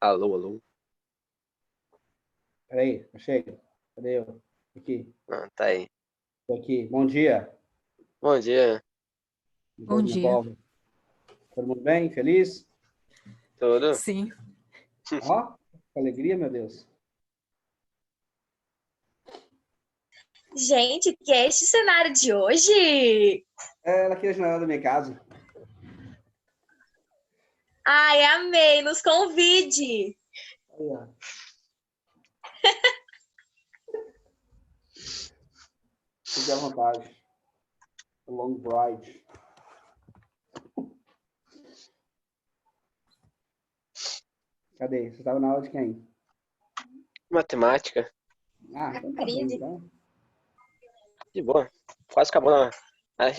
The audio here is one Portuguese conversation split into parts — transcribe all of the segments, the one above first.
Alô, alô. Peraí, chega. Cadê eu? Aqui. Ah, tá aí. Tô aqui. Bom dia. Bom dia. Bom dia. Todo mundo bem? Feliz? Tudo? Sim. Ó, que alegria, meu Deus. Gente, que é este cenário de hoje? É aqui na janela da minha casa. Ai, amei, nos convide. Aí, ó. Fique à vontade. Long ride. Cadê? Você estava na aula de quem? Matemática. Ah, então tá bem, então. De boa. Quase acabou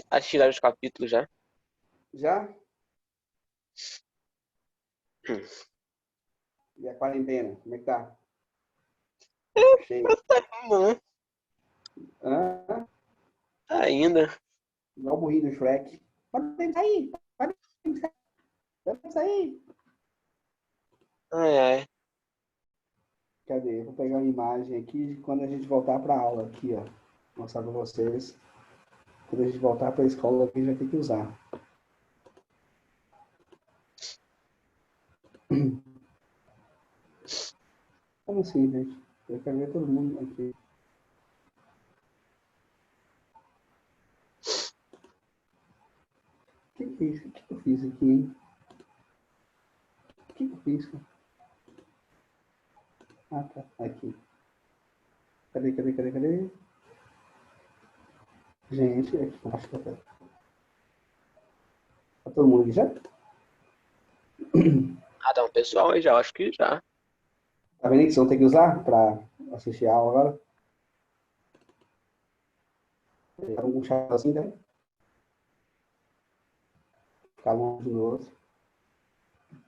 a tirar os capítulos já. Já? E a quarentena? Como é que tá? Cheio. Não, Hã? ainda. Igual o burrinho do Shrek. Pode sair. Pode sair. Ai, ai. Cadê? Vou pegar uma imagem aqui de quando a gente voltar para a aula aqui, ó. Vou mostrar para vocês. Quando a gente voltar para a escola aqui, já tem que usar. Como assim, gente? Eu quero ver todo mundo aqui. O que é isso? O que eu fiz aqui, hein? O que eu fiz? Ah, tá. Aqui. Cadê? Gente, aqui. Acho que eu quero. Tá todo mundo aqui já? Ah, tá um pessoal aí já, acho que já. Tá vendo que vocês vão ter que usar para assistir a aula agora? Pegar um chato assim, né? Ficar longe do outro.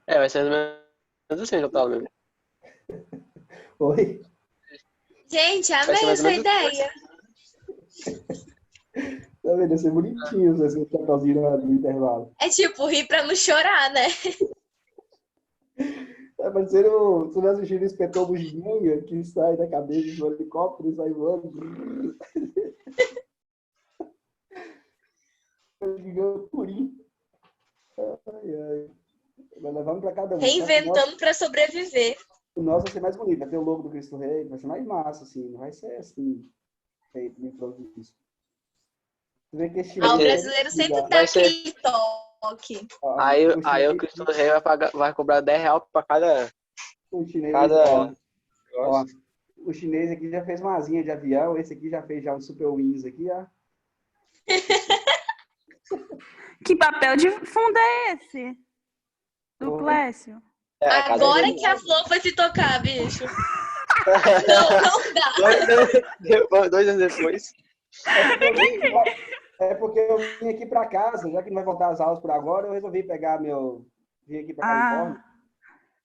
Vai ser mais ou menos assim, já tá mesmo. Oi? Gente, Vai ser amei mais ou essa menos ideia. Tá vendo? Ia ser bonitinho esse chatozinho no intervalo. É tipo rir pra não chorar, né? Tá parecendo, você não assistiu o Inspetor Bugiganga, que sai da cabeça do helicóptero e sai voando. Bugiganga purinho. Ai. Vai levar um pra cada um. Reinventando pra sobreviver. O nosso vai ser mais bonito, vai ter o logo do Cristo Rei, vai ser mais massa, assim, não vai ser assim, feito no improviso. Você vê que esse Ah, o chinês brasileiro sempre dá Vai ser- aquele toque. Aí o Cristo Rei vai cobrar R$10 pra cada O chinês, negócio. ó, o chinês aqui já fez uma asinha de avião, esse aqui já fez já um Super Wings aqui, ó. Que papel de fundo é esse? Do Oi? Clécio? Agora que a Flor foi se tocar, bicho. Não dá. 2 anos depois. É porque eu vim aqui para casa, já que não vai voltar às aulas por agora, eu resolvi vim aqui para Califórnia.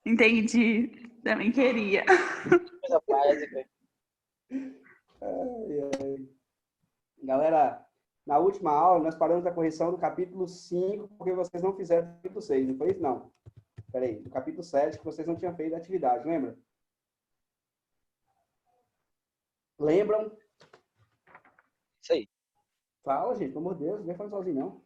Entendi. Também queria. Coisa básica. Galera, na última aula nós paramos a correção do capítulo 5, porque vocês não fizeram o capítulo 6, não foi isso? Não. Peraí, do capítulo 7, que vocês não tinham feito a atividade, lembra? Lembram? Isso aí. Fala, gente, pelo amor de Deus, não vem falando sozinho, não.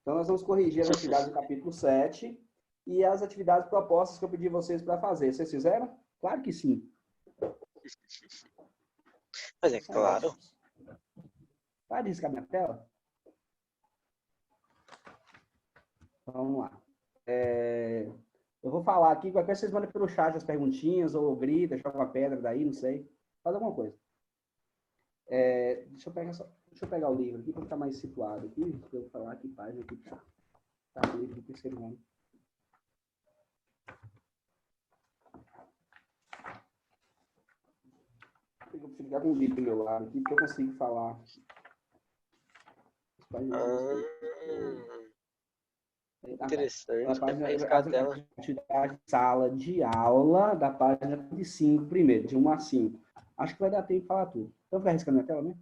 Então, nós vamos corrigir as atividades do capítulo 7 e as atividades propostas que eu pedi vocês para fazer. Vocês fizeram? Claro que sim. Mas é claro. Para de riscar minha tela. Vamos lá. Eu vou falar aqui, qualquer coisa vocês mandam pelo chat as perguntinhas, ou grita, joga uma pedra daí, não sei. Faz alguma coisa. Deixa eu pegar o livro aqui para ficar mais situado aqui, para eu falar que página aqui tá. Tá o livro do terceiro ano. Eu vou ficar com o livro do meu lado aqui, porque eu consigo falar. Interessante. Atividade de sala de aula, da página de 5 primeiro, de 1 a 5. Acho que vai dar tempo de falar tudo. Então, vai arriscando na tela, né?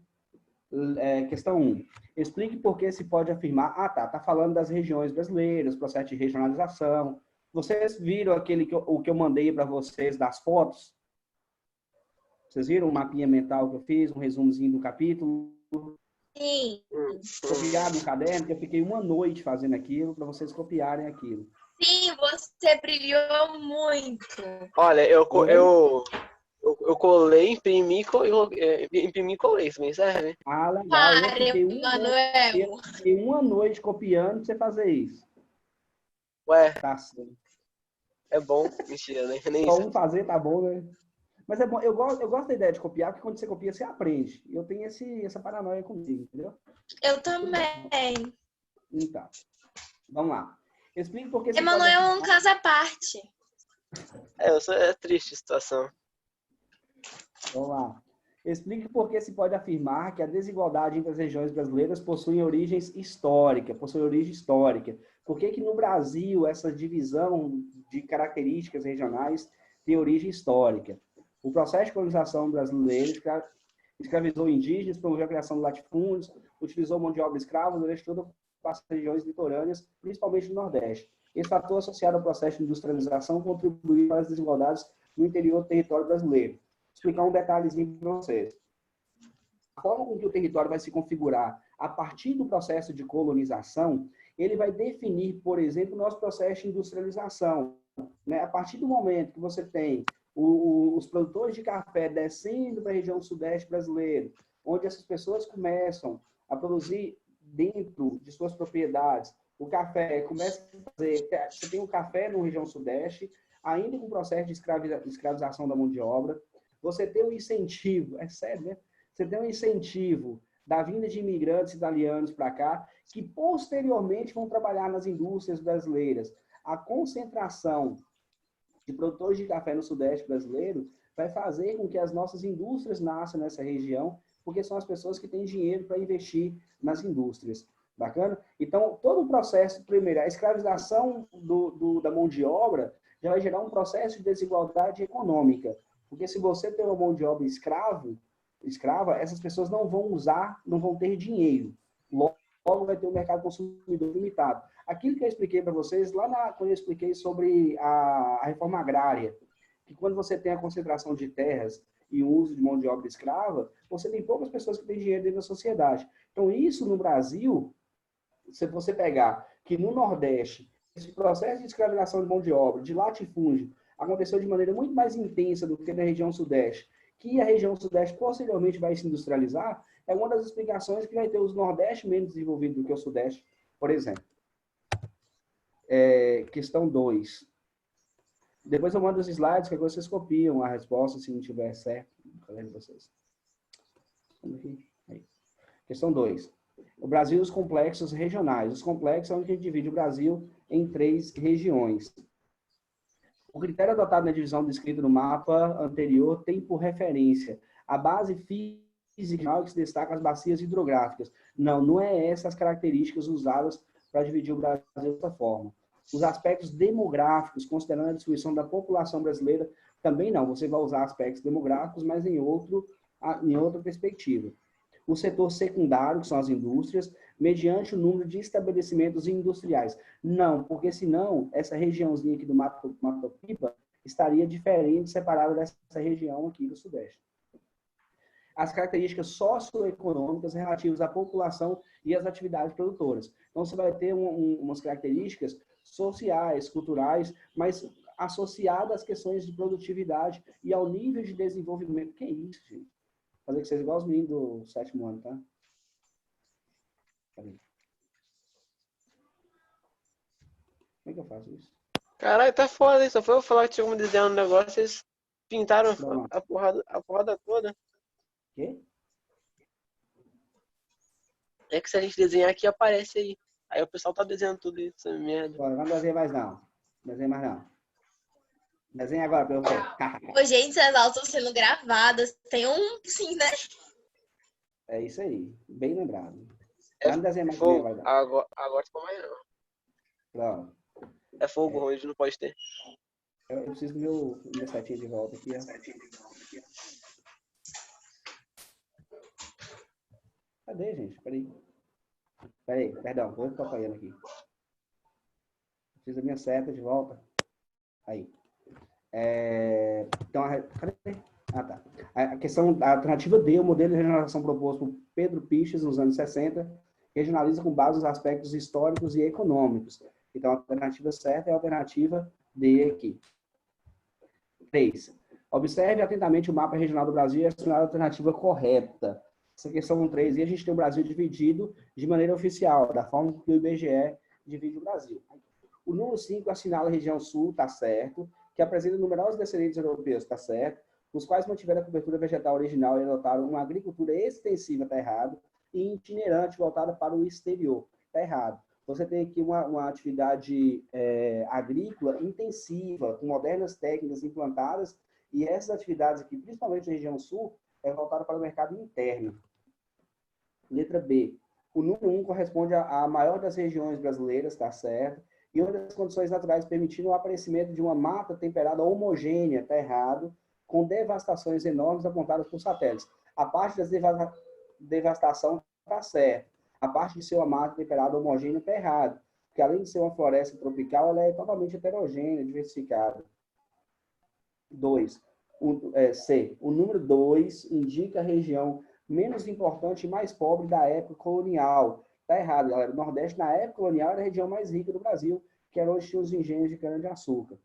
Questão 1. Explique por que se pode afirmar... tá falando das regiões brasileiras, processo de regionalização, Vocês viram o que eu mandei para vocês das fotos? Vocês viram o mapinha mental que eu fiz, um resumozinho do capítulo? Sim, Copiado no caderno, que eu fiquei uma noite fazendo aquilo, para vocês copiarem aquilo. sim, você brilhou muito. Olha, Oi? eu colei, imprimi e colei, também serve? Ah, legal. Pare, Manuel. Eu fiquei uma noite copiando para você fazer isso. Ué, Tá certo. é bom. Mentira, né? Nem Só isso. um fazer, tá bom, né? Mas é bom, eu gosto da ideia de copiar, porque quando você copia, você aprende. E eu tenho essa paranoia comigo, entendeu? Eu também. Então, vamos lá. Explique por que você pode Emanuel é um afirmar... caso à parte. É triste a situação. Vamos lá. Explique por que se pode afirmar que a desigualdade entre as regiões brasileiras possui origem histórica. Por que no Brasil essa divisão de características regionais tem origem histórica? O processo de colonização brasileira escravizou indígenas, promoveu a criação de latifúndios, utilizou mão de obra escrava durante todas as regiões litorâneas, principalmente no Nordeste. Esse fator associado ao processo de industrialização contribuiu para as desigualdades no interior do território brasileiro. Vou explicar um detalhezinho para vocês. A forma com que o território vai se configurar a partir do processo de colonização, ele vai definir, por exemplo, o nosso processo de industrialização. Né? A partir do momento que você tem os produtores de café descendo para a região sudeste brasileira, onde essas pessoas começam a produzir dentro de suas propriedades, o café começa a fazer... Você tem o café na região sudeste, ainda com o processo de escravização da mão de obra, você tem um incentivo, é sério, né? Você tem um incentivo da vinda de imigrantes italianos para cá, que posteriormente vão trabalhar nas indústrias brasileiras. A concentração de produtores de café no Sudeste brasileiro vai fazer com que as nossas indústrias nasçam nessa região, porque são as pessoas que têm dinheiro para investir nas indústrias. Bacana? Então, todo o processo, primeiro, a escravização da mão de obra já vai gerar um processo de desigualdade econômica. Porque se você tem uma mão de obra escrava, essas pessoas não vão ter dinheiro. Logo vai ter um mercado consumidor limitado. Aquilo que eu expliquei para vocês quando eu expliquei sobre a reforma agrária, que quando você tem a concentração de terras e o uso de mão de obra escrava, você tem poucas pessoas que têm dinheiro dentro da sociedade. Então, isso no Brasil, se você pegar que no Nordeste, esse processo de escravização de mão de obra, de latifúndio, aconteceu de maneira muito mais intensa do que na região Sudeste, que a região Sudeste posteriormente vai se industrializar, é uma das explicações que vai ter os Nordeste menos desenvolvidos do que o Sudeste, por exemplo. Questão 2. Depois eu mando os slides, que agora vocês copiam a resposta, se não tiver certo. Cadê vocês? Aí. Questão 2. O Brasil e os complexos regionais. Os complexos é onde a gente divide o Brasil em 3 regiões. O critério adotado na divisão descrita no mapa anterior tem por referência a base física que se destaca as bacias hidrográficas. Não é essas características usadas para dividir o Brasil dessa forma. Os aspectos demográficos, considerando a distribuição da população brasileira, também não. Você vai usar aspectos demográficos, mas em outra perspectiva. O setor secundário, que são as indústrias, mediante o número de estabelecimentos industriais. Não, porque senão essa regiãozinha aqui do Mato Piba estaria diferente, separada dessa região aqui do Sudeste. As características socioeconômicas relativas à população e às atividades produtoras. Então, você vai ter umas características sociais, culturais, mas associadas às questões de produtividade e ao nível de desenvolvimento. Que é isso, gente? Fazer que vocês igual os meninos do 7º ano, tá? Cadê? Como é que eu faço isso? Caralho, tá foda, hein? Só foi eu falar que tinha como desenhar um negócio, vocês pintaram Não. a porrada toda. Quê? É que se a gente desenhar aqui, aparece aí. Aí o pessoal tá desenhando tudo isso, essa merda. Agora, não desenha mais não. Desenha mais não. Desenha agora pra eu ver. Ô, gente, as aulas estão sendo gravadas. Tem sim, né? É isso aí. Bem lembrado. É Não desenha mais fogo. que vai dar. Agora ficou mais não. Pronto. É fogo, hoje não pode ter. Eu preciso do meu setinho de volta aqui. Ó. Cadê, gente? Peraí, perdão. Vou atrapalhando aqui. Preciso da minha seta de volta. Aí. Então, cadê? Ah, tá. A questão, a alternativa D, o modelo de regeneração proposto por Pedro Piches nos anos 60, regionaliza com base nos aspectos históricos e econômicos. Então, a alternativa certa é a alternativa D aqui. 3. Observe atentamente o mapa regional do Brasil e assinar a alternativa correta. Essa questão 3, e a gente tem o Brasil dividido de maneira oficial, da forma que o IBGE divide o Brasil. O número 5 assinala a região sul, está certo, que apresenta numerosos descendentes europeus, está certo, os quais mantiveram a cobertura vegetal original e adotaram uma agricultura extensiva, está errado, e itinerante voltada para o exterior, está errado. Você tem aqui uma atividade agrícola intensiva, com modernas técnicas implantadas, e essas atividades aqui, principalmente na região sul, é voltada para o mercado interno. Letra B. O número 1 corresponde à maior das regiões brasileiras, está certo, e uma das condições naturais permitindo o aparecimento de uma mata temperada homogênea, está errado, com devastações enormes apontadas por satélites. A parte da devastação está certa. A parte de ser uma mata temperada homogênea está errado, porque além de ser uma floresta tropical, ela é totalmente heterogênea, diversificada. 2. C. O número 2 indica a região menos importante e mais pobre da época colonial. Está errado, galera. O Nordeste, na época colonial, era a região mais rica do Brasil, que era onde tinha os engenhos de cana-de-açúcar.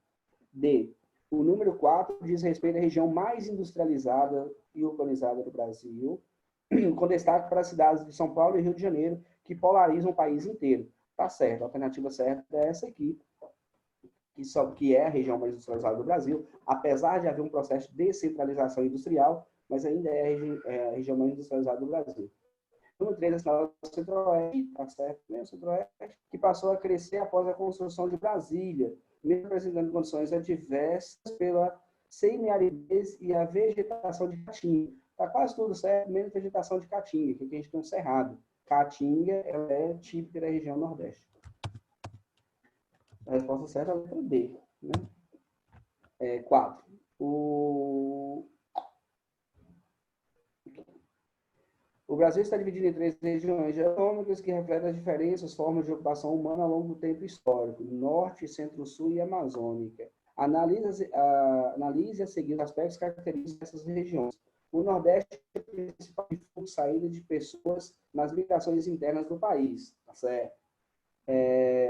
D. O número 4 diz respeito à região mais industrializada e urbanizada do Brasil, com destaque para as cidades de São Paulo e Rio de Janeiro, que polarizam o país inteiro. Tá certo, a alternativa certa é essa aqui, que é a região mais industrializada do Brasil, apesar de haver um processo de descentralização industrial, mas ainda é a região mais industrializada do Brasil. Número 3, a cidade do Centro-Oeste, tá certo, mesmo Centro-Oeste, que passou a crescer após a construção de Brasília, mesmo apresentando condições adversas pela semiaridez e a vegetação de caatinga. Está quase tudo certo, menos vegetação de caatinga, que aqui a gente tem um cerrado. Caatinga ela é típica da região Nordeste. A resposta certa é a letra D. Né? 4. O Brasil está dividido em 3 regiões geográficas que refletem as diferentes formas de ocupação humana ao longo do tempo histórico: Norte, Centro-Sul e Amazônica. Analise a seguir os aspectos característicos dessas regiões. O Nordeste é o principal fluxo de saída de pessoas nas migrações internas do país. Tá certo?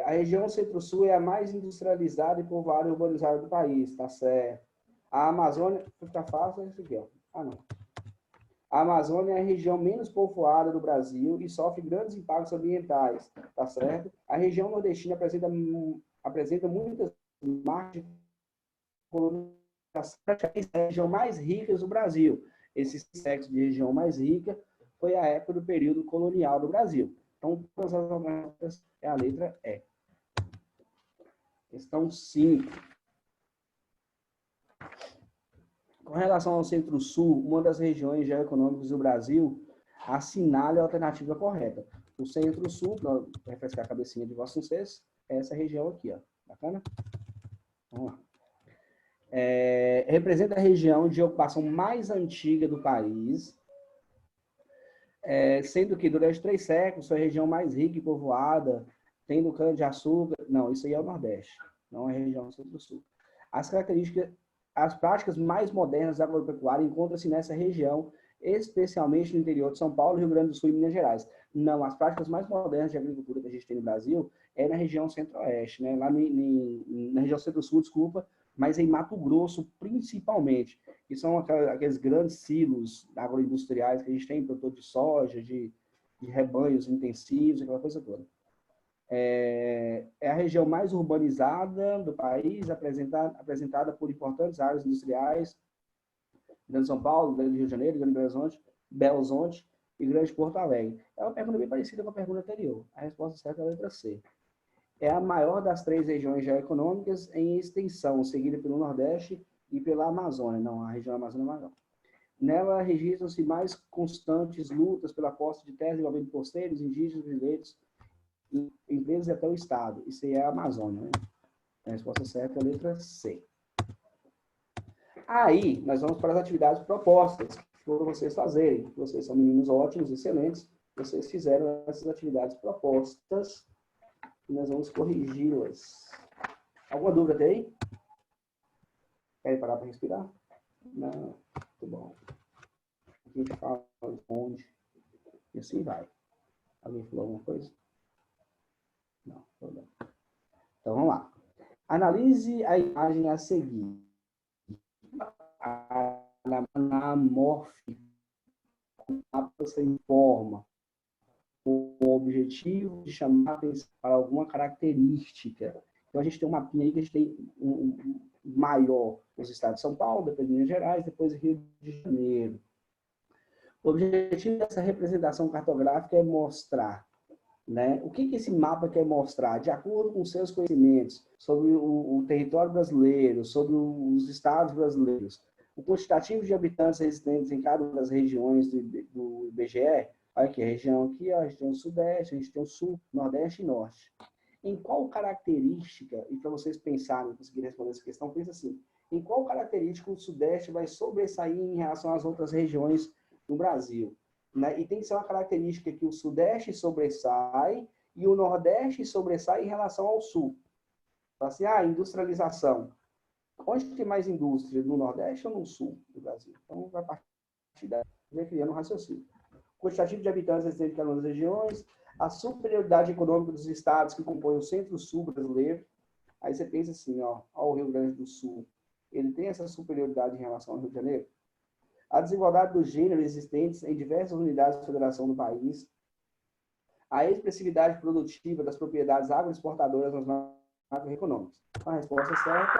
A região Centro-Sul é a mais industrializada e povoada e urbanizada do país. Tá certo? A Amazônia... Fica fácil, é isso aqui, ó. Ah, não. A Amazônia é a região menos povoada do Brasil e sofre grandes impactos ambientais, tá certo? A região nordestina apresenta muitas marcas de colonização, praticamente a região mais rica do Brasil. Esse sexo de região mais rica foi a época do período colonial do Brasil. Então, todas as alternativas é a letra E. Questão 5. Com relação ao Centro-Sul, uma das regiões geoeconômicas do Brasil, assinale a alternativa correta. O Centro-Sul, para refrescar a cabecinha de vocês, é essa região aqui, ó. Bacana? Vamos lá. Representa a região de ocupação mais antiga do país, sendo que durante 3 séculos foi a região mais rica e povoada, tendo cana-de-açúcar. Não, isso aí é o Nordeste, não é a região Centro-Sul. As práticas mais modernas da agropecuária encontram-se nessa região, especialmente no interior de São Paulo, Rio Grande do Sul e Minas Gerais. Não, as práticas mais modernas de agricultura que a gente tem no Brasil é na região Centro-Oeste, né? Lá na região Centro-Sul, desculpa, mas em Mato Grosso, principalmente, que são aqueles grandes silos agroindustriais que a gente tem, produtor de soja, de rebanhos intensivos, aquela coisa toda. É a região mais urbanizada do país, apresentada por importantes áreas industriais, Grande São Paulo, Grande Rio de Janeiro, Grande Belo Horizonte e Grande Porto Alegre. É uma pergunta bem parecida com a pergunta anterior. A resposta certa é a letra C. É a maior das 3 regiões geoeconômicas em extensão, seguida pelo Nordeste e pela Amazônia. Não, a região Amazônia é maior. Nela registram-se mais constantes lutas pela posse de terras envolvendo costeiros, indígenas, brasileiros, empresas e até o Estado. Isso aí é a Amazônia, né? A resposta certa é a letra C. Aí, nós vamos para as atividades propostas, que foram vocês fazerem. Vocês são meninos ótimos, excelentes. Vocês fizeram essas atividades propostas e nós vamos corrigi-las. Alguma dúvida até aí? Querem parar para respirar? Não, muito bom. Aqui a gente fala, responde, e assim vai. Alguém falou alguma coisa? Não, não. Então, vamos lá. Analise a imagem a seguir. Anamórfica. Você informa o objetivo de chamar a atenção para alguma característica. Então, a gente tem um mapinha aí que a gente tem um maior nos estados de São Paulo, depois Minas Gerais, depois Rio de Janeiro. O objetivo dessa representação cartográfica é mostrar, né, o que esse mapa quer mostrar, de acordo com seus conhecimentos sobre o território brasileiro, sobre os estados brasileiros, o quantitativo de habitantes residentes em cada uma das regiões do IBGE. Olha aqui, a região aqui, a gente tem o Sudeste, a gente tem o Sul, Nordeste e Norte. Em qual característica, e para vocês pensarem, conseguirem responder essa questão, pensa assim, em qual característica o Sudeste vai sobressair em relação às outras regiões do Brasil? Né? E tem que ser uma característica que o Sudeste sobressai e o Nordeste sobressai em relação ao Sul. Assim, industrialização. Onde tem mais indústria? No Nordeste ou no Sul do Brasil? Então, vai partir daí, vai criando um raciocínio. Quantitativo de habitantes residentes em cada uma das regiões, a superioridade econômica dos estados que compõem o centro-sul brasileiro. Aí você pensa assim, ó o Rio Grande do Sul, ele tem essa superioridade em relação ao Rio de Janeiro? A desigualdade do gênero existentes em diversas unidades de federação do país, a expressividade produtiva das propriedades agroexportadoras nas macroeconômicas. A resposta certa,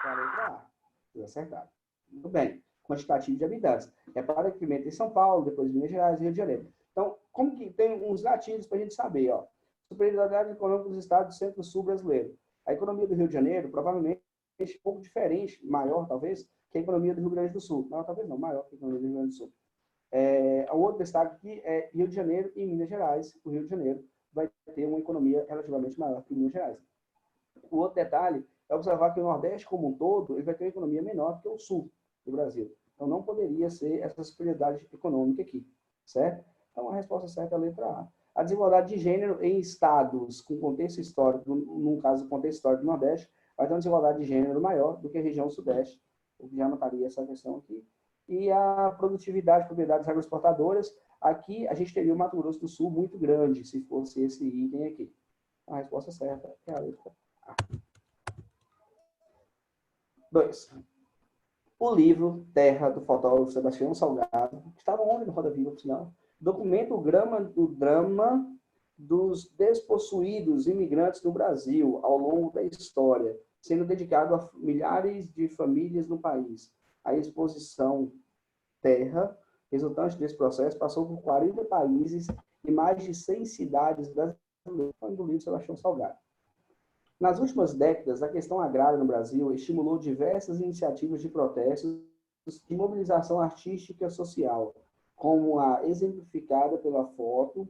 para a letra A. Vocês acertaram. Muito bem. Quantitativo de habitantes. Repara que primeiro tem São Paulo, depois Minas Gerais e Rio de Janeiro. Então, como que tem uns gatilhos para a gente saber, ó? Superioridade econômica dos estados do centro-sul brasileiro. A economia do Rio de Janeiro, provavelmente, é um pouco diferente, maior, talvez, que a economia do Rio Grande do Sul. Não, talvez não, maior que a economia do Rio Grande do Sul. O outro destaque aqui é Rio de Janeiro e Minas Gerais. O Rio de Janeiro vai ter uma economia relativamente maior que Minas Gerais. O outro detalhe é observar que o Nordeste, como um todo, ele vai ter uma economia menor do que o Sul do Brasil. Então, não poderia ser essa superioridade econômica aqui, certo? Então, a resposta certa é a letra A. A desigualdade de gênero em estados com contexto histórico, no caso, o contexto histórico do Nordeste, vai ter uma desigualdade de gênero maior do que a região Sudeste, o que já notaria essa questão aqui. E a produtividade de propriedades agroexportadoras, aqui a gente teria o Mato Grosso do Sul muito grande, se fosse esse item aqui. A resposta certa é a letra A. 2. O livro Terra, do fotógrafo Sebastião Salgado, que estava ontem no Roda Viva, por sinal, documenta o drama dos despossuídos imigrantes no Brasil ao longo da história, sendo dedicado a milhares de famílias no país. A exposição Terra, resultante desse processo, passou por 40 países e mais de 100 cidades brasileiras, do livro Sebastião Salgado. Nas últimas décadas, a questão agrária no Brasil estimulou diversas iniciativas de protestos e mobilização artística e social, como a exemplificada pela foto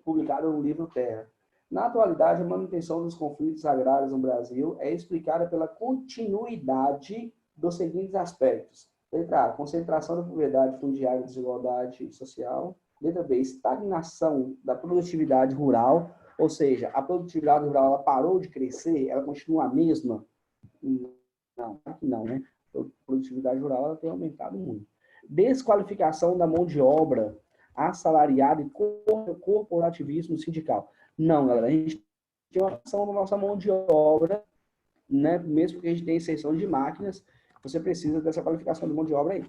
publicada no livro Terra. Na atualidade, a manutenção dos conflitos agrários no Brasil é explicada pela continuidade dos seguintes aspectos. Letra A, concentração da propriedade fundiária e desigualdade social. Letra B, estagnação da produtividade rural. Ou seja, a produtividade rural ela parou de crescer, ela continua a mesma? Não, né? A produtividade rural ela tem aumentado muito. Desqualificação da mão de obra assalariada e corporativismo sindical. Não, galera, a gente tem uma ação da nossa mão de obra, né? Mesmo que a gente tenha inserção de máquinas, você precisa dessa qualificação de mão de obra aí.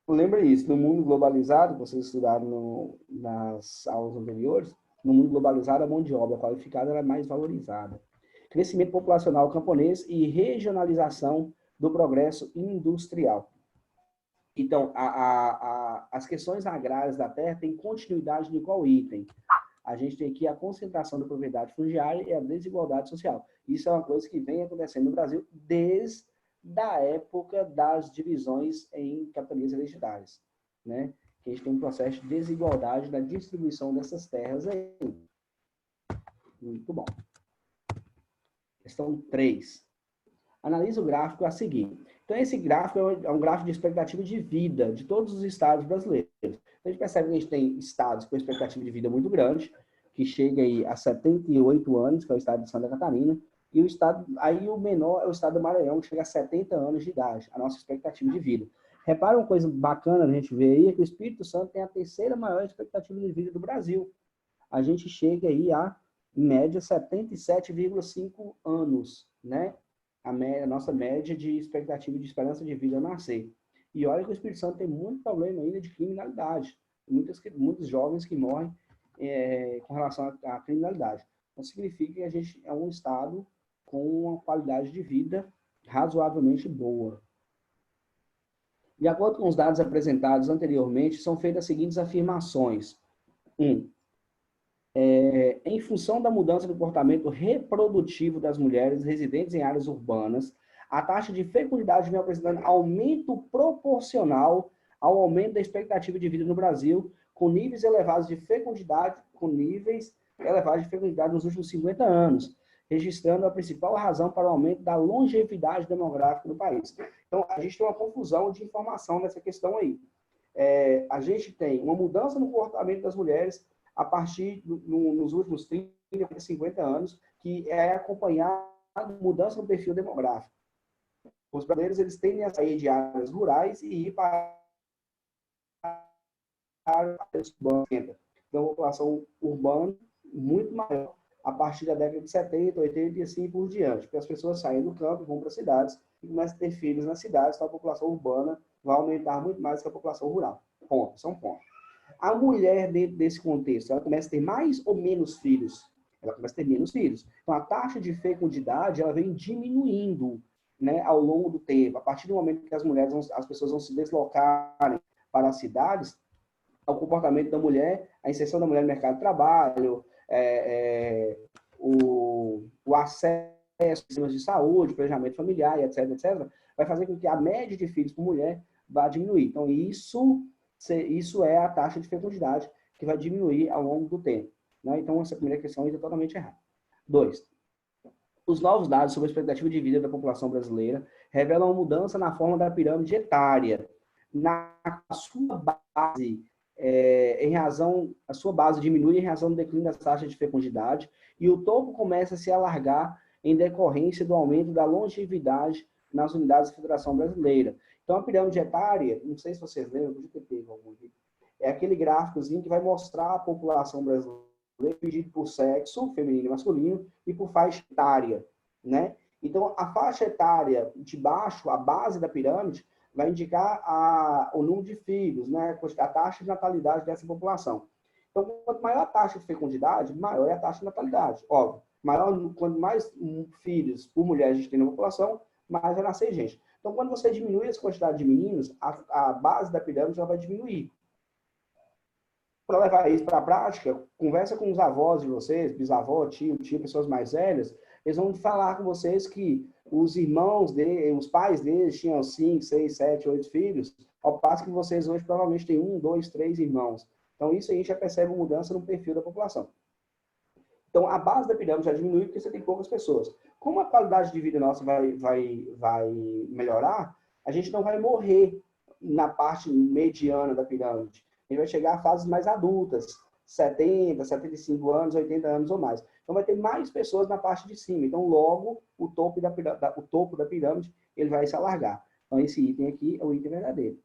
Lembre isso, no mundo globalizado, vocês estudaram nas aulas anteriores, no mundo globalizado, a mão de obra qualificada é mais valorizada. Crescimento populacional camponês e regionalização do progresso industrial. Então, as questões agrárias da terra têm continuidade de qual item? A gente tem aqui a concentração da propriedade fundiária e a desigualdade social. Isso é uma coisa que vem acontecendo no Brasil desde a época das divisões em capitanias hereditárias, né? Que a gente tem um processo de desigualdade na distribuição dessas terras aí. Muito bom. Questão 3. Analisa o gráfico a seguir. Então, esse gráfico é um gráfico de expectativa de vida de todos os estados brasileiros. Então, a gente percebe que a gente tem estados com expectativa de vida muito grande, que chega aí a 78 anos, que é o estado de Santa Catarina, E o estado, aí o menor é o estado do Maranhão, que chega a 70 anos de idade, a nossa expectativa de vida. Repara uma coisa bacana a gente ver aí, é que o Espírito Santo tem a terceira maior expectativa de vida do Brasil. A gente chega aí a, em média, 77,5 anos, né? A nossa média de expectativa de esperança de vida ao nascer. E olha que o Espírito Santo tem muito problema ainda de criminalidade. Muitos jovens que morrem com relação à criminalidade. Então, significa que a gente é um estado com uma qualidade de vida razoavelmente boa. De acordo com os dados apresentados anteriormente, são feitas as seguintes afirmações. 1. Em função da mudança do comportamento reprodutivo das mulheres residentes em áreas urbanas, a taxa de fecundidade vem apresentando aumento proporcional ao aumento da expectativa de vida no Brasil, com níveis elevados de fecundidade nos últimos 50 anos, registrando a principal razão para o aumento da longevidade demográfica do país. Então, a gente tem uma confusão de informação nessa questão aí. A gente tem uma mudança no comportamento das mulheres a partir nos últimos 30, 50 anos, que é acompanhar a mudança no perfil demográfico. Os brasileiros, eles tendem a sair de áreas rurais e ir para áreas urbanas. Então, a população urbana muito maior a partir da década de 70, 80 e assim por diante. Porque as pessoas saem do campo, vão para as cidades e começam a ter filhos nas cidades, então a população urbana vai aumentar muito mais que a população rural. Ponto, isso é um ponto. A mulher, dentro desse contexto, ela começa a ter mais ou menos filhos? Ela começa a ter menos filhos. Então, a taxa de fecundidade, ela vem diminuindo, né, ao longo do tempo. A partir do momento que as pessoas vão se deslocarem para as cidades, o comportamento da mulher, a inserção da mulher no mercado de trabalho, o acesso a sistemas de saúde, planejamento familiar, etc., etc., vai fazer com que a média de filhos por mulher vá diminuir. Então, isso é a taxa de fecundidade que vai diminuir ao longo do tempo. Né? Então, essa primeira questão é totalmente errada. 2. Os novos dados sobre a expectativa de vida da população brasileira revelam uma mudança na forma da pirâmide etária. Na sua base, a sua base diminui em razão do declínio das taxas de fecundidade e o topo começa a se alargar em decorrência do aumento da longevidade nas unidades da Federação Brasileira. Então, a pirâmide etária, não sei se vocês lembram, podia ter pego algum aqui, é aquele gráficozinho que vai mostrar a população brasileira dividida por sexo, feminino e masculino, e por faixa etária, né? Então, a faixa etária de baixo, a base da pirâmide, vai indicar o número de filhos, né? A taxa de natalidade dessa população. Então, quanto maior a taxa de fecundidade, maior é a taxa de natalidade. Óbvio, quanto mais filhos por mulher a gente tem na população, mais vai nascer gente. Então, quando você diminui essa quantidade de meninos, a base da pirâmide ela vai diminuir. Para levar isso para a prática, conversa com os avós de vocês, bisavó, tio, pessoas mais velhas, eles vão falar com vocês que os pais deles tinham 5, 6, 7, 8 filhos, ao passo que vocês hoje provavelmente têm 1, 2, 3 irmãos. Então, isso a gente já percebe uma mudança no perfil da população. Então, a base da pirâmide já diminui porque você tem poucas pessoas. Como a qualidade de vida nossa vai melhorar, a gente não vai morrer na parte mediana da pirâmide. A gente vai chegar a fases mais adultas, 70, 75 anos, 80 anos ou mais. Então, vai ter mais pessoas na parte de cima. Então, logo, o topo da pirâmide ele vai se alargar. Então, esse item aqui é o item verdadeiro.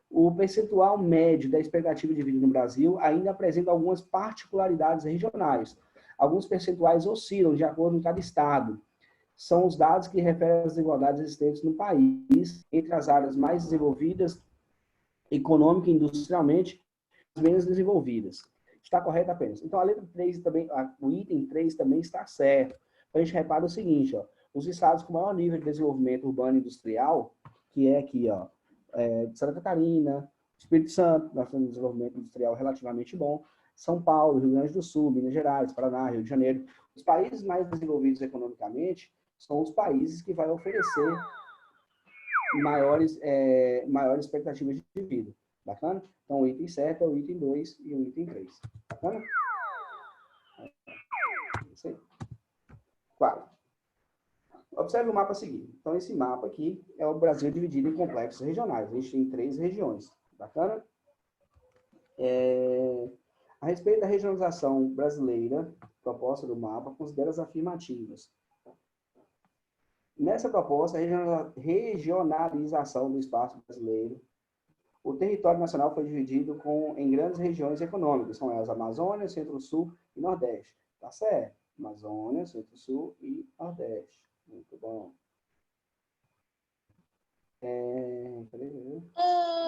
O percentual médio da expectativa de vida no Brasil ainda apresenta algumas particularidades regionais. Alguns percentuais oscilam de acordo com cada estado. São os dados que referem às desigualdades existentes no país entre as áreas mais desenvolvidas, econômica e industrialmente, as menos desenvolvidas. Está correto apenas. Então, a letra 3 também, o item 3 também está certo. Então, a gente repara o seguinte, ó, os estados com maior nível de desenvolvimento urbano e industrial, que é aqui, ó, Santa Catarina, Espírito Santo, nós temos um desenvolvimento industrial relativamente bom, São Paulo, Rio Grande do Sul, Minas Gerais, Paraná, Rio de Janeiro. Os países mais desenvolvidos economicamente são os países que vão oferecer maiores expectativas de vida. Bacana? Então, o item certo é o item 2 e o item 3. Bacana? Isso aí. 4. Observe o mapa a seguir. Então, esse mapa aqui é o Brasil dividido em complexos regionais. A gente tem 3 regiões. Bacana? A respeito da regionalização brasileira, proposta do mapa, considera as afirmativas. Nessa proposta, a regionalização do espaço brasileiro, o território nacional foi dividido em grandes regiões econômicas, são elas Amazônia, Centro-Sul e Nordeste. Tá certo? Amazônia, Centro-Sul e Nordeste. Muito bom. Ô,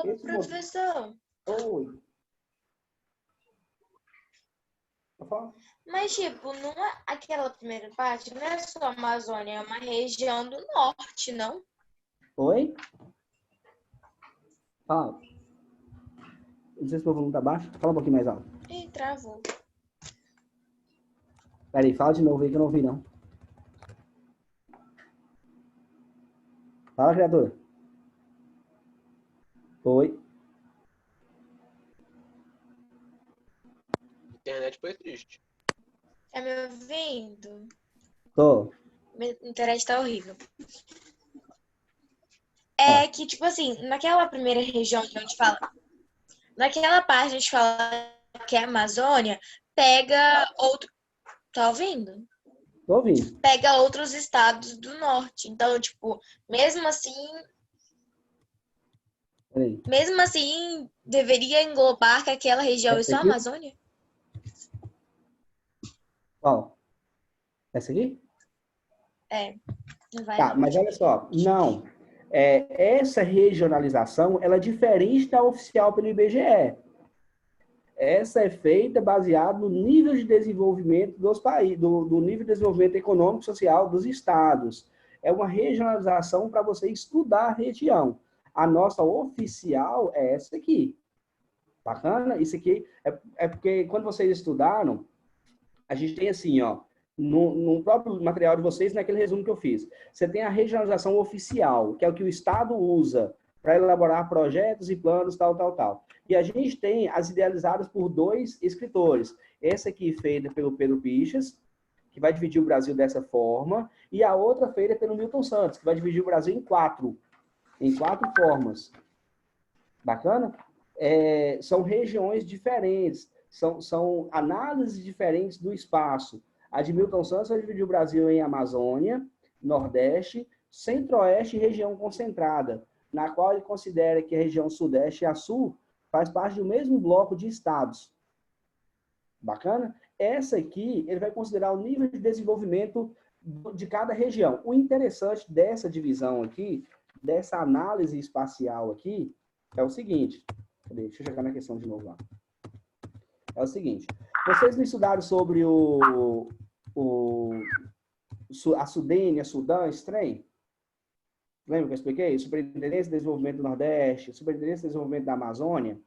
Esse professor, Oi. Pode falar? mas tipo, não é aquela primeira parte, não é só a Amazônia, é uma região do norte, não? Oi? Fala. Não sei se o meu volume tá baixo. Fala um pouquinho mais alto. Ih, travou. Peraí, fala de novo aí que eu não ouvi, não. Fala, criatura. Oi. Internet foi triste. Tá me ouvindo? Tô. Minha internet tá horrível. É que, tipo assim, naquela primeira região que a gente fala, naquela parte a gente fala que é a Amazônia, pega outro. Tá ouvindo? Tô ouvindo. Pega outros estados do norte. Então, tipo, Peraí. mesmo assim, deveria englobar que aquela região é Essa só a aqui? Amazônia? Qual? Essa aqui? É, não vai Tá, não. mas olha só. Não. Essa regionalização, ela é diferente da oficial pelo IBGE. Essa é feita baseada no nível de desenvolvimento dos países, do nível de desenvolvimento econômico e social dos estados. É uma regionalização para você estudar a região. A nossa oficial é essa aqui. Bacana? Isso aqui é porque quando vocês estudaram, a gente tem assim, ó, no próprio material de vocês, naquele resumo que eu fiz, você tem a regionalização oficial, que é o que o Estado usa para elaborar projetos e planos, tal, tal, tal. E a gente tem as idealizadas por 2 escritores. Essa aqui feita pelo Pedro Pichas, que vai dividir o Brasil dessa forma, e a outra feita pelo Milton Santos, que vai dividir o Brasil em 4 formas. Bacana? São regiões diferentes, são análises diferentes do espaço. A de Milton Santos vai dividir o Brasil em Amazônia, Nordeste, Centro-Oeste e região concentrada, na qual ele considera que a região Sudeste e a Sul faz parte do mesmo bloco de estados. Bacana? Essa aqui, ele vai considerar o nível de desenvolvimento de cada região. O interessante dessa divisão aqui, dessa análise espacial aqui, é o seguinte. Deixa eu chegar na questão de novo lá. É o seguinte. Vocês não estudaram sobre a Sudene, a Sudã, esse trem? Lembra que eu expliquei? Superintendência de Desenvolvimento do Nordeste, Superintendência de Desenvolvimento da Amazônia.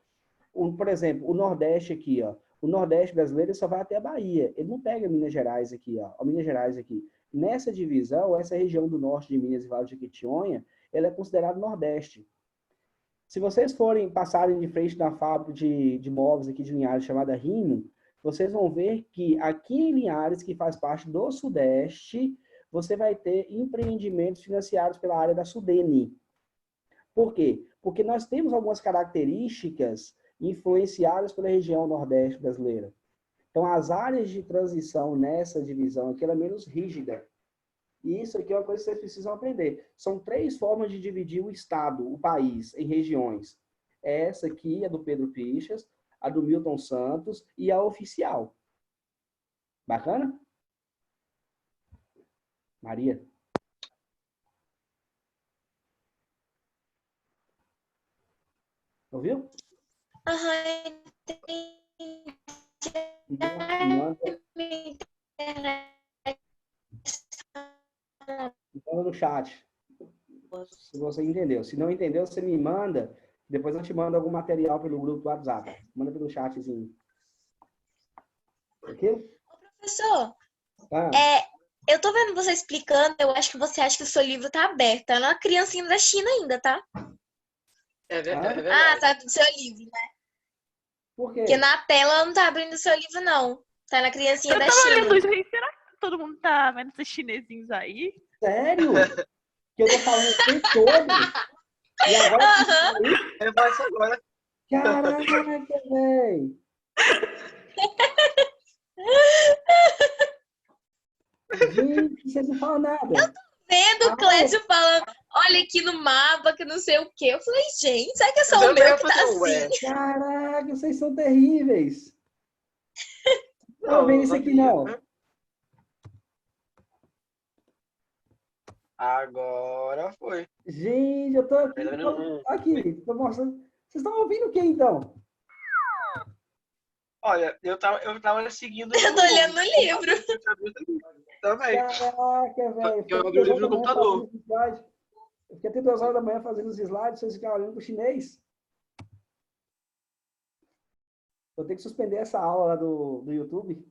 Por exemplo, o Nordeste aqui, ó. O Nordeste brasileiro só vai até a Bahia. Ele não pega Minas Gerais aqui, ó. Ó, Minas Gerais aqui. Nessa divisão, essa região do norte de Minas e Vale de Jequitinhonha, ela é considerada Nordeste. Se vocês passarem de frente na fábrica de móveis aqui de Linhares, chamada Rimo, vocês vão ver que aqui em Linhares, que faz parte do Sudeste, você vai ter empreendimentos financiados pela área da Sudene. Por quê? Porque nós temos algumas características influenciadas pela região Nordeste brasileira. Então, as áreas de transição nessa divisão aqui, ela é menos rígida. E isso aqui é uma coisa que vocês precisam aprender. São 3 formas de dividir o Estado, o país, em regiões. Essa aqui é do Pedro Pichas, a do Milton Santos e a oficial. Bacana? Maria? Ouviu? Aham, Manda no chat. Se você entendeu. Se não entendeu, você me manda. Depois eu te mando algum material pelo grupo do WhatsApp. Manda pelo chatzinho. Ok? Professor, Ah, eu tô vendo você explicando, eu acho que você acha que o seu livro tá aberto. Tá na criancinha da China ainda, tá? É verdade. Ah, tá do seu livro, né? por quê? Porque na tela não tá abrindo o seu livro, não. Tá na criancinha Eu da tava China. olhando isso aí, será que todo mundo tá vendo esses chinesinhos aí? Sério? Que eu tô falando o tempo todo. E agora É mais agora. caraca, velho. Gente, vocês não falam nada. Vendo o Clésio falando, olha aqui no mapa, que não sei o quê. Eu falei, gente, será que é só o Também meu ia que tá fazer um assim? ué. Caraca, vocês são terríveis. Não, Não, vem não isso aqui sabia. não. Agora foi. Gente, eu tô aqui, Tá vendo? tô mostrando. Vocês estão ouvindo o que então? Olha, eu tava seguindo Eu tô olhando no livro. também. Caraca, velho. Eu Eu abri o livro no fiquei até 2 horas da manhã fazendo computador. os slides. Eu fiquei até 2 horas da manhã fazendo os slides, vocês ficaram olhando pro chinês. Vou ter que suspender essa aula lá do YouTube.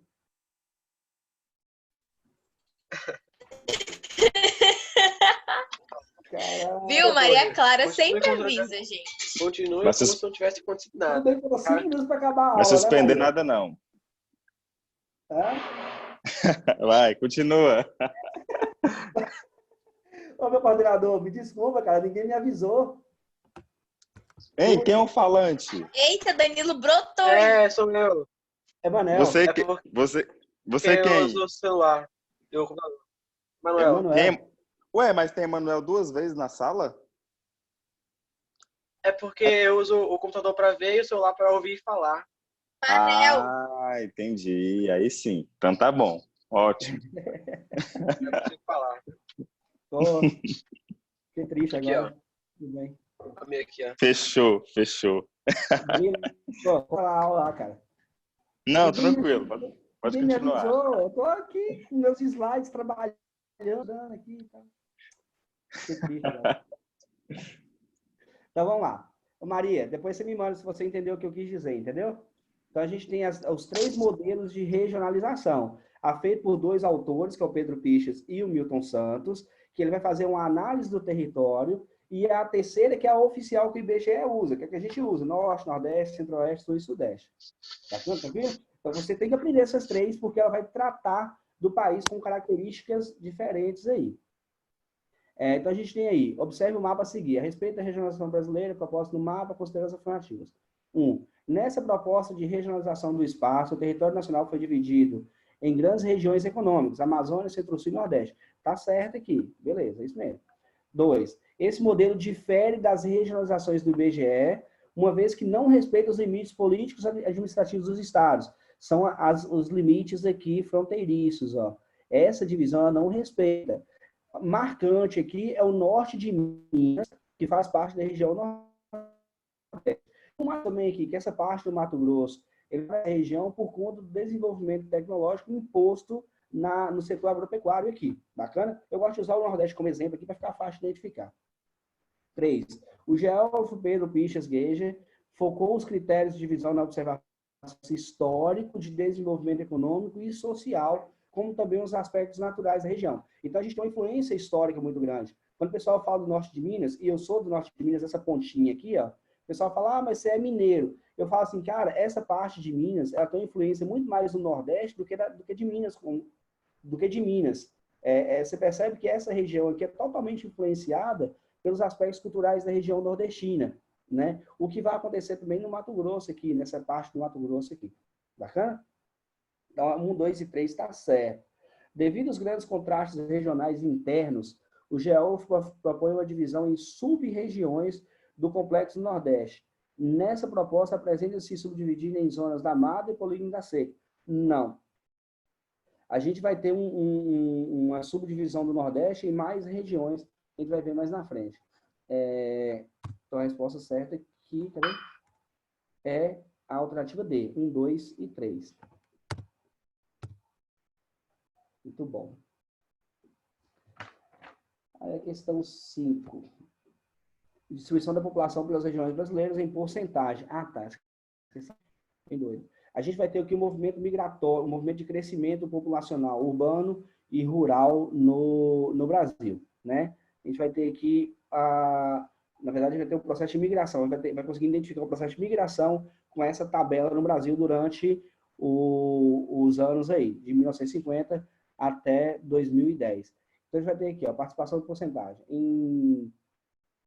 Caraca. Viu? Maria Clara Continue sempre como se não avisa, tivesse- gente. Continue Mas como se não tivesse acontecido Tudo nada. bem que falou 5 minutos para acabar a Não vai aula, né, suspender Maria? nada, não. Hã? Vai, continua. Ô, meu coordenador, me desculpa, cara, ninguém me avisou. Ei, quem é o falante? Eita, Danilo brotou, hein? É, sou eu. É Manel. Você, É que, porque você eu quem? uso o celular. Eu computador. É Manuel. Manuel. Quem? Ué, mas tem Emanuel 2 vezes na sala? É porque eu uso o computador para ver e o celular para ouvir e falar. Manel. Ah, entendi. Aí sim. Então tá bom. Ótimo. Eu não consigo falar. Tô... Fiquei triste Aqui, agora. Tudo bem. A minha aqui, ó. Fechou, fechou. Danilo, pô, vou lá, aula lá, cara. Não, Ninguém- tranquilo. Pode Ninguém me continuar. avisou. Eu tô aqui com meus slides trabalhando aqui e tal. Fiquei triste agora. Então vamos lá. Ô, Maria, depois você me manda se você entendeu o que eu quis dizer, entendeu? Então a gente tem os 3 modelos de regionalização. Feito por 2 autores, que é o Pedro Pichas e o Milton Santos, que ele vai fazer uma análise do território, e a terceira, que é a oficial que o IBGE usa, que é a que a gente usa, Norte, Nordeste, Centro-Oeste, Sul e Sudeste. Tá tranquilo? Então você tem que aprender essas 3, porque ela vai tratar do país com características diferentes aí. Então a gente tem aí, observe o mapa a seguir. A respeito da regionalização brasileira, proposta no mapa, considerações afirmativas. 1. Nessa proposta de regionalização do espaço, o território nacional foi dividido em grandes regiões econômicas, Amazônia, Centro-Sul e Nordeste. Tá certo aqui, beleza, é isso mesmo. 2. Esse modelo difere das regionalizações do IBGE, uma vez que não respeita os limites políticos e administrativos dos estados. São os limites aqui fronteiriços, ó. Essa divisão ela não respeita. Marcante aqui é o norte de Minas, que faz parte da região nordeste. Mas também aqui, que essa parte do Mato Grosso, ele é a região por conta do desenvolvimento tecnológico imposto no setor agropecuário aqui. Bacana? Eu gosto de usar o Nordeste como exemplo aqui para ficar fácil de identificar. 3. O geógrafo Pedro Pichas Geiger focou os critérios de divisão na observação histórico de desenvolvimento econômico e social, como também os aspectos naturais da região. Então, a gente tem uma influência histórica muito grande. Quando o pessoal fala do norte de Minas, e eu sou do norte de Minas, essa pontinha aqui, ó, o pessoal fala, ah, mas você é mineiro. Eu falo assim, cara, essa parte de Minas, ela tem uma influência muito mais no Nordeste do que de Minas. Você percebe que essa região aqui é totalmente influenciada pelos aspectos culturais da região nordestina, né? O que vai acontecer também no Mato Grosso aqui, nessa parte do Mato Grosso aqui. Bacana? Então, 1, 2 e 3 está certo. Devido aos grandes contrastes regionais internos, o geógrafo propõe uma divisão em sub-regiões do Complexo do Nordeste. Nessa proposta, apresenta-se subdividida em zonas da mata e polígono da seca. Não. A gente vai ter uma subdivisão do Nordeste em mais regiões, que a gente vai ver mais na frente. Então, a resposta certa aqui, cadê? É a alternativa D, 1, 2 e 3. Muito bom. Aí a questão 5. Distribuição da população pelas regiões brasileiras em porcentagem. Ah, tá. Bem doido. A gente vai ter aqui um movimento migratório, um movimento de crescimento populacional urbano e rural no Brasil, né? A gente vai ter aqui, na verdade, vai ter um processo de migração. Vai conseguir identificar o processo de migração com essa tabela no Brasil durante os anos aí, de 1950 até 2010. Então, a gente vai ter aqui, ó, participação de porcentagem. Em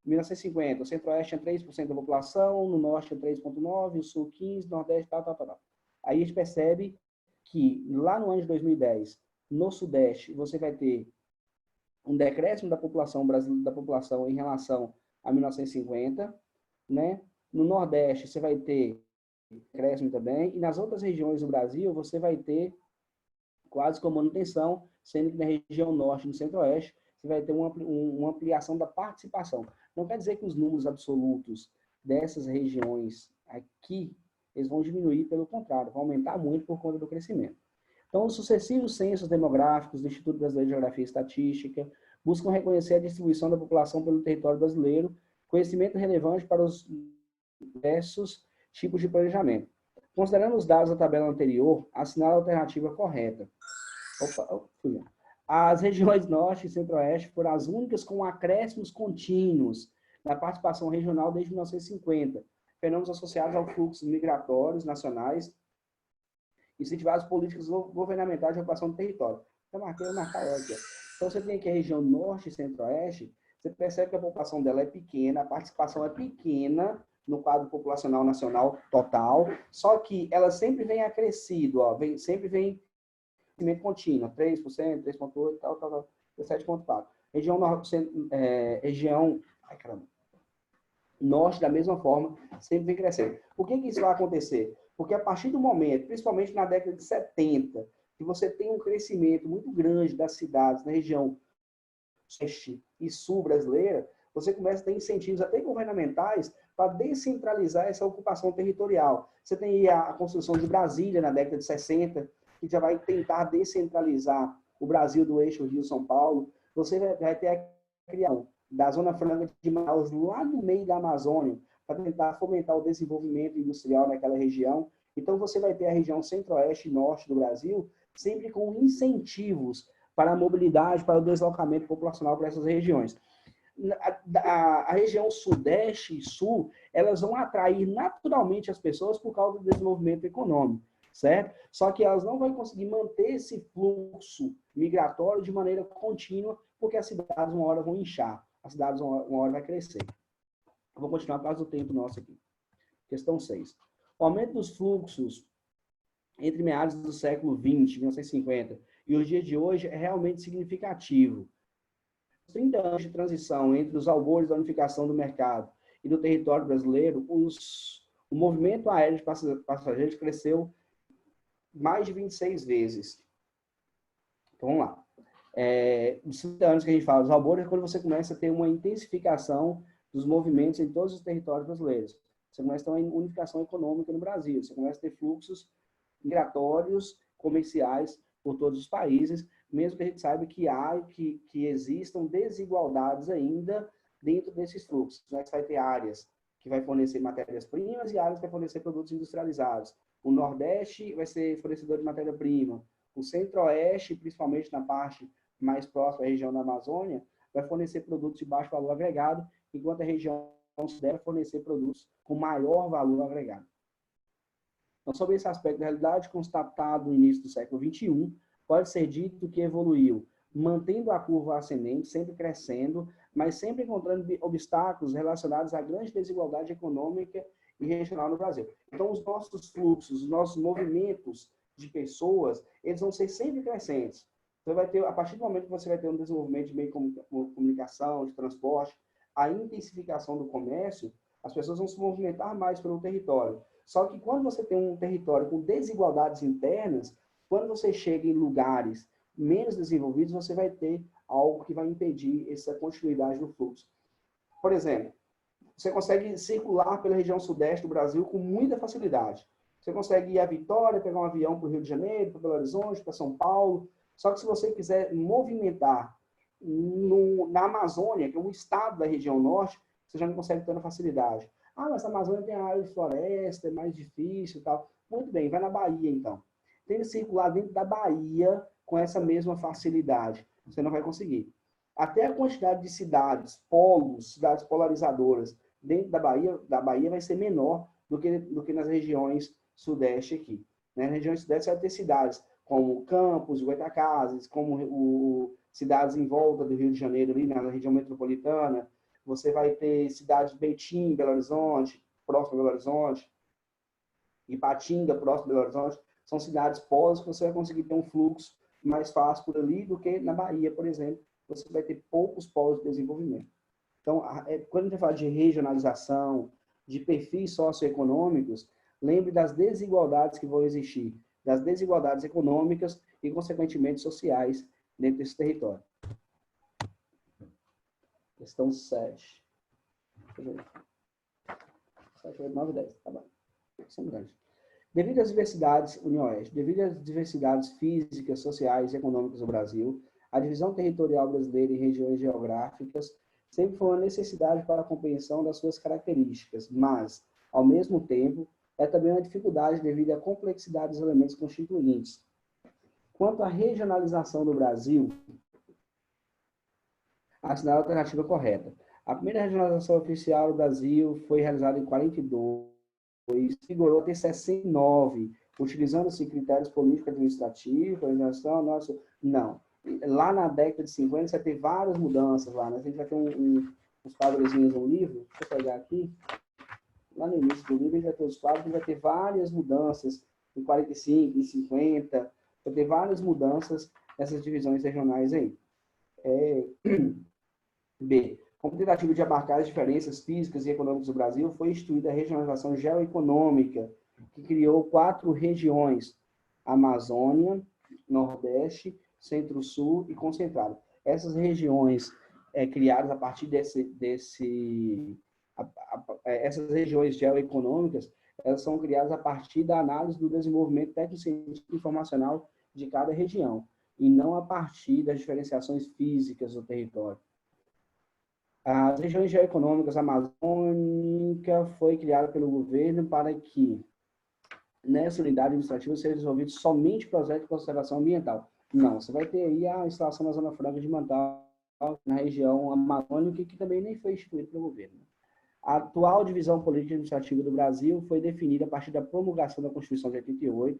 1950, o Centro-Oeste tinha 3% da população, no Norte tinha 3,9%, o Sul 15%, Nordeste, tal. Aí a gente percebe que, lá no ano de 2010, no Sudeste, você vai ter um decréscimo da população brasileira, da população em relação a 1950, né? No Nordeste, você vai ter decréscimo também, e nas outras regiões do Brasil, você vai ter quase com manutenção, sendo que na região Norte e no Centro-Oeste, você vai ter uma ampliação da participação. Não quer dizer que os números absolutos dessas regiões aqui, eles vão diminuir, pelo contrário, vão aumentar muito por conta do crescimento. Então, os sucessivos censos demográficos do Instituto Brasileiro de Geografia e Estatística buscam reconhecer a distribuição da população pelo território brasileiro, conhecimento relevante para os diversos tipos de planejamento. Considerando os dados da tabela anterior, assinala a alternativa correta. As regiões Norte e Centro-Oeste foram as únicas com acréscimos contínuos na participação regional desde 1950, fenômenos associados ao fluxo migratórios nacionais, incentivados políticas governamentais de ocupação do território. Eu vou marcar aqui. Então, você tem aqui a região Norte e Centro-Oeste, você percebe que a população dela é pequena, a participação é pequena no quadro populacional nacional total, só que ela sempre vem acrescido, ó, sempre vem crescimento contínuo, 3%, 3,8%, tal, 7,4%. Região Norte, da mesma forma, sempre vem crescendo. Por que isso vai acontecer? Porque a partir do momento, principalmente na década de 70, que você tem um crescimento muito grande das cidades na região Oeste e Sul brasileira, você começa a ter incentivos até governamentais para descentralizar essa ocupação territorial. Você tem aí a construção de Brasília na década de 60, que já vai tentar descentralizar o Brasil do eixo Rio-São Paulo. Você vai ter a criação da Zona Franca de Manaus, lá no meio da Amazônia, para tentar fomentar o desenvolvimento industrial naquela região. Então, você vai ter a região Centro-Oeste e Norte do Brasil sempre com incentivos para a mobilidade, para o deslocamento populacional para essas regiões. A região Sudeste e Sul, elas vão atrair naturalmente as pessoas por causa do desenvolvimento econômico, certo? Só que elas não vão conseguir manter esse fluxo migratório de maneira contínua, porque as cidades uma hora vão inchar, as cidades uma hora vai crescer. Eu vou continuar por causa do tempo nosso aqui. Questão 6. O aumento dos fluxos entre meados do século XX, 1950, e os dias de hoje é realmente significativo. 30 anos de transição entre os albores da unificação do mercado e do território brasileiro, o movimento aéreo de passageiros cresceu mais de 26 vezes. Então, vamos lá. Os 30 anos que a gente fala dos albores é quando você começa a ter uma intensificação dos movimentos em todos os territórios brasileiros. Você começa a ter uma unificação econômica no Brasil. Você começa a ter fluxos migratórios, comerciais por todos os países, mesmo que a gente saiba que existam desigualdades ainda dentro desses fluxos. Você vai ter áreas que vai fornecer matérias-primas e áreas que vai fornecer produtos industrializados. O Nordeste vai ser fornecedor de matéria-prima. O Centro-Oeste, principalmente na parte mais próxima à região da Amazônia, vai fornecer produtos de baixo valor agregado, enquanto a região Sudeste vai fornecer produtos com maior valor agregado. Então, sobre esse aspecto da realidade, constatado no início do século XXI, pode ser dito que evoluiu, mantendo a curva ascendente, sempre crescendo, mas sempre encontrando obstáculos relacionados à grande desigualdade econômica e regional no Brasil. Então, os nossos fluxos, os nossos movimentos de pessoas, eles vão ser sempre crescentes. Você vai ter, a partir do momento que você vai ter um desenvolvimento de meio de comunicação, de transporte, a intensificação do comércio, as pessoas vão se movimentar mais pelo território. Só que quando você tem um território com desigualdades internas, quando você chega em lugares menos desenvolvidos, você vai ter algo que vai impedir essa continuidade do fluxo. Por exemplo, você consegue circular pela região sudeste do Brasil com muita facilidade. Você consegue ir a Vitória, pegar um avião para o Rio de Janeiro, para Belo Horizonte, para São Paulo. Só que se você quiser movimentar na Amazônia, que é um estado da região norte, você já não consegue tanta facilidade. Ah, mas a Amazônia tem a área de floresta, é mais difícil e tal. Muito bem, vai na Bahia, então. Tente circular dentro da Bahia com essa mesma facilidade. Você não vai conseguir. Até a quantidade de cidades, polos, cidades polarizadoras dentro da Bahia vai ser menor do que nas regiões sudeste aqui. Nas regiões sudeste vai ter cidades como Campos, Goitacazes, como cidades em volta do Rio de Janeiro, ali na região metropolitana. Você vai ter cidades de Betim, Belo Horizonte, próximo a Belo Horizonte, Ipatinga, próximo a Belo Horizonte. São cidades polos que você vai conseguir ter um fluxo mais fácil por ali do que na Bahia, por exemplo, você vai ter poucos polos de desenvolvimento. Então, quando a gente fala de regionalização, de perfis socioeconômicos, lembre das desigualdades que vão existir, das desigualdades econômicas e, consequentemente, sociais dentro desse território. Questão 7. 7, 8, 9, 10. Tá bom. São grandes. Devido às diversidades, União Oeste, devido às diversidades físicas, sociais e econômicas do Brasil, a divisão territorial brasileira em regiões geográficas sempre foi uma necessidade para a compreensão das suas características, mas, ao mesmo tempo, é também uma dificuldade devido à complexidade dos elementos constituintes. Quanto à regionalização do Brasil, assinar a alternativa correta. A primeira regionalização oficial do Brasil foi realizada em 42, vigorou até 69, utilizando-se critérios político-administrativos, organização, nosso... Não. Lá na década de 50, você vai ter várias mudanças lá, né? A gente vai ter uns quadrozinhos no livro, deixa eu pegar aqui. Lá no início do livro, a gente vai ter os quadros, a gente vai ter várias mudanças, em 45, em 50, vai ter várias mudanças nessas divisões regionais aí. B. Como tentativa de abarcar as diferenças físicas e econômicas do Brasil, foi instituída a regionalização geoeconômica, que criou 4 regiões: Amazônia, Nordeste, Centro-Sul e Concentrado. Essas regiões criadas a partir essas regiões geoeconômicas, elas são criadas a partir da análise do desenvolvimento técnico-científico e informacional de cada região, e não a partir das diferenciações físicas do território. As regiões geoeconômicas amazônica foi criada pelo governo para que, nessa unidade administrativa, seja desenvolvido somente projeto de conservação ambiental. Não, você vai ter aí a instalação da Zona Franca de Manaus, na região amazônica, que também nem foi instituída pelo governo. A atual divisão política e administrativa do Brasil foi definida a partir da promulgação da Constituição de 88,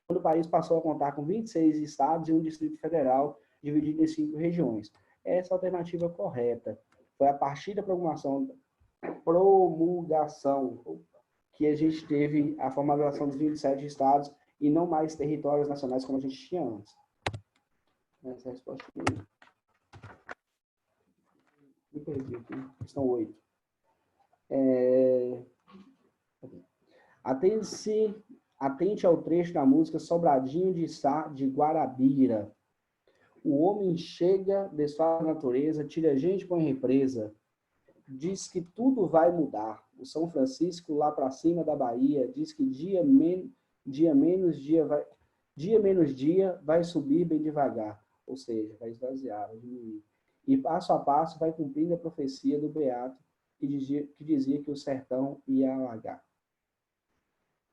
quando o país passou a contar com 26 estados e um Distrito Federal, dividido em 5 regiões. Essa é a alternativa correta. Foi a partir da promulgação que a gente teve a formalização dos 27 estados e não mais territórios nacionais como a gente tinha antes. Essa é a resposta aqui. Me perdi aqui. Questão 8. Atente ao trecho da música Sobradinho de Sá de Guarabira. O homem chega, desfaz a natureza, tira a gente com a represa. Diz que tudo vai mudar. O São Francisco, lá para cima da Bahia, diz que dia menos dia vai subir bem devagar. Ou seja, vai esvaziar, vai diminuir. E passo a passo vai cumprindo a profecia do Beato, que dizia que o sertão ia alagar.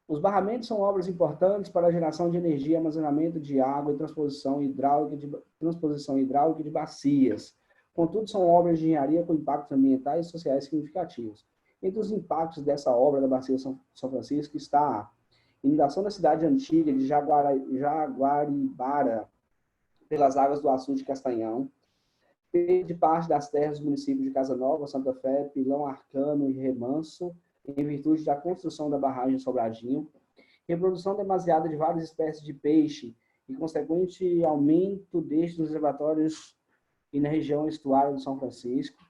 Os barramentos são obras importantes para a geração de energia, armazenamento de água e transposição hidráulica de bacias. Contudo, são obras de engenharia com impactos ambientais e sociais significativos. Entre os impactos dessa obra da Bacia São Francisco está a inundação da cidade antiga de Jaguaribara pelas águas do Açude de Castanhão, perda de parte das terras dos municípios de Casa Nova, Santa Fé, Pilão Arcano e Remanso, em virtude da construção da barragem Sobradinho, reprodução demasiada de várias espécies de peixe e consequente aumento destes nos reservatórios e na região estuária do São Francisco,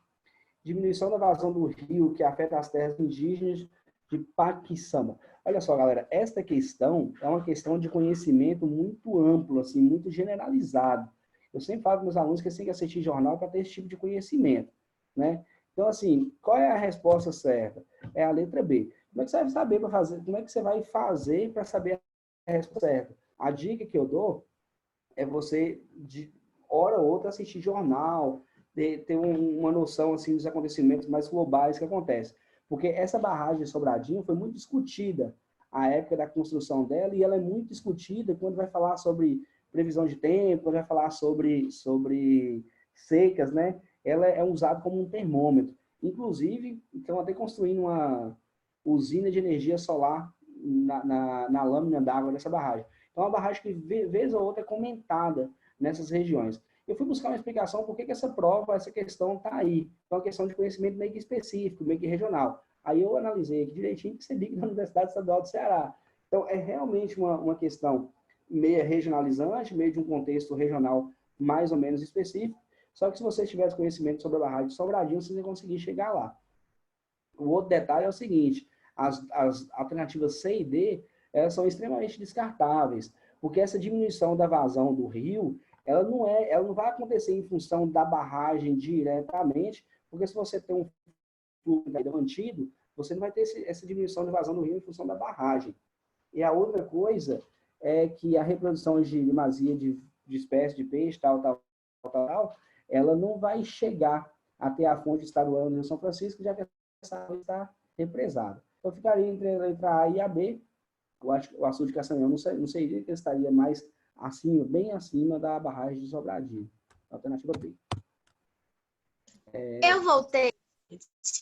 diminuição da vazão do rio que afeta as terras indígenas de Paquissama. Olha só, galera, esta questão é uma questão de conhecimento muito amplo, assim, muito generalizado. Eu sempre falo para meus alunos que eles têm que assistir jornal para ter esse tipo de conhecimento, né? Então, assim, qual é a resposta certa? É a letra B. Como é que você vai saber para fazer? Como é que você vai fazer para saber a resposta certa? A dica que eu dou é você, de hora ou outra, assistir jornal, ter uma noção assim dos acontecimentos mais globais que acontecem. Porque essa barragem de Sobradinho foi muito discutida à época da construção dela, e ela é muito discutida quando vai falar sobre previsão de tempo, quando vai falar sobre secas, né? Ela é usada como um termômetro. Inclusive, estão até construindo uma usina de energia solar na lâmina d'água dessa barragem. Então, é uma barragem que, vez ou outra, é comentada nessas regiões. Eu fui buscar uma explicação por que essa questão está aí. Então, é uma questão de conhecimento meio que específico, meio que regional. Aí eu analisei aqui direitinho e percebi que na Universidade Estadual do Ceará. Então, é realmente uma questão meio regionalizante, meio de um contexto regional mais ou menos específico, Só que se você tivesse conhecimento sobre a barragem de Sobradinho, você ia conseguir chegar lá. O outro detalhe é o seguinte, as alternativas C e D, elas são extremamente descartáveis, porque essa diminuição da vazão do rio, ela não vai acontecer em função da barragem diretamente, porque se você tem um fluxo mantido, você não vai ter essa diminuição de vazão do rio em função da barragem. E a outra coisa é que a reprodução de demasia de espécies de peixe, tal, ela não vai chegar até a fonte estadual do Rio São Francisco, já que essa água está represada. Então, ficaria entre a letra A e a B. Eu acho que o açude de Castanhão não seria que estaria mais acima, bem acima da barragem de Sobradinho. Alternativa B. Eu voltei.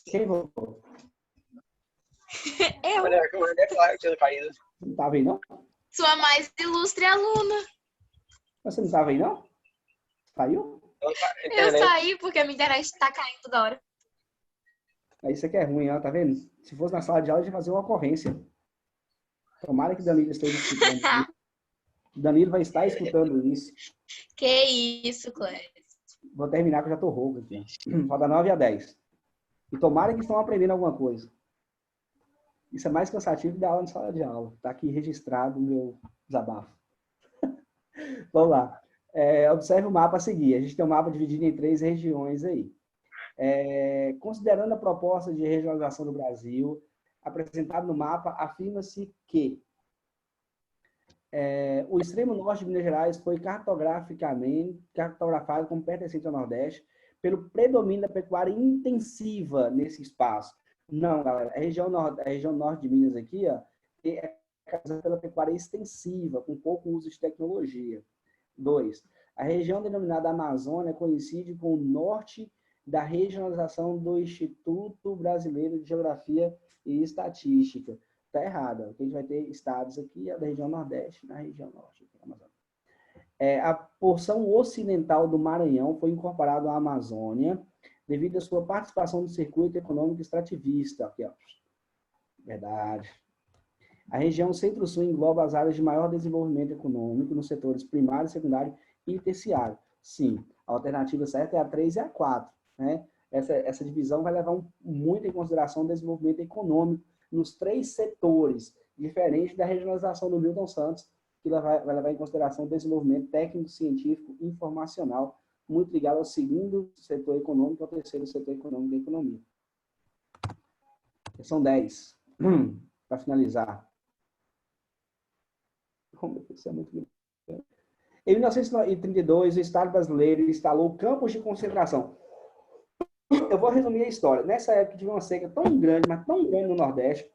Quem votou? Eu, Olha, eu mandei falar que tinha caído. Você não estava aí, não? sua mais ilustre aluna. Mas você não estava aí, não? Saiu? Eu saí porque a minha internet está caindo toda hora. Aí isso aqui é ruim, ó, tá vendo? Se fosse na sala de aula, eu ia fazer uma ocorrência. Tomara que Danilo esteja escutando isso. Danilo vai estar escutando isso. Que isso, Clécio. Vou terminar que eu já tô rouco aqui. Falta 9 a 10. E tomara que estão aprendendo alguma coisa. Isso é mais cansativo que dar aula na sala de aula. Tá aqui registrado o meu desabafo. Vamos lá. Observe o mapa a seguir. A gente tem um mapa dividido em 3 regiões aí. Considerando a proposta de regionalização do Brasil, apresentado no mapa, afirma-se que o extremo norte de Minas Gerais foi cartografado como pertencente ao Nordeste pelo predomínio da pecuária intensiva nesse espaço. Não, galera, a região norte de Minas aqui, ó, é caracterizada pela pecuária extensiva, com pouco uso de tecnologia. 2. A região denominada Amazônia coincide com o norte da regionalização do Instituto Brasileiro de Geografia e Estatística. Está errado. Porque a gente vai ter estados aqui, da região Nordeste, na região Norte, aqui, Amazônia. A porção ocidental do Maranhão foi incorporada à Amazônia devido à sua participação no circuito econômico extrativista. Aqui, ó. Verdade. A região Centro-Sul engloba as áreas de maior desenvolvimento econômico nos setores primário, secundário e terciário. Sim, a alternativa certa é a 3 e a 4. Né? Essa divisão vai levar muito em consideração o desenvolvimento econômico nos 3 setores, diferente da regionalização do Milton Santos, que vai levar em consideração o desenvolvimento técnico, científico e informacional, muito ligado ao segundo setor econômico e ao terceiro setor econômico da economia. São 10. Para finalizar. Isso é muito grande. Em 1932, o Estado brasileiro instalou campos de concentração. Eu vou resumir a história. Nessa época, tive uma seca tão grande, mas tão grande no Nordeste.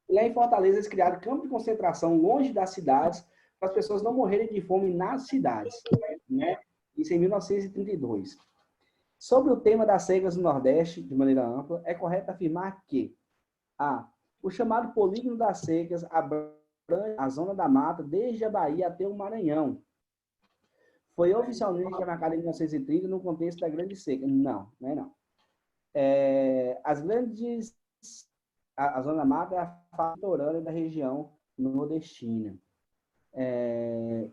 Lá em Fortaleza, eles criaram campos de concentração longe das cidades, para as pessoas não morrerem de fome nas cidades. Né? Isso em 1932. Sobre o tema das secas no Nordeste, de maneira ampla, é correto afirmar que o chamado polígono das secas abrange a zona da mata desde a Bahia até o Maranhão. Foi oficialmente marcado em 1930 no contexto da Grande Seca. Não, não é não. A zona da mata é a faixa litorânea da região nordestina.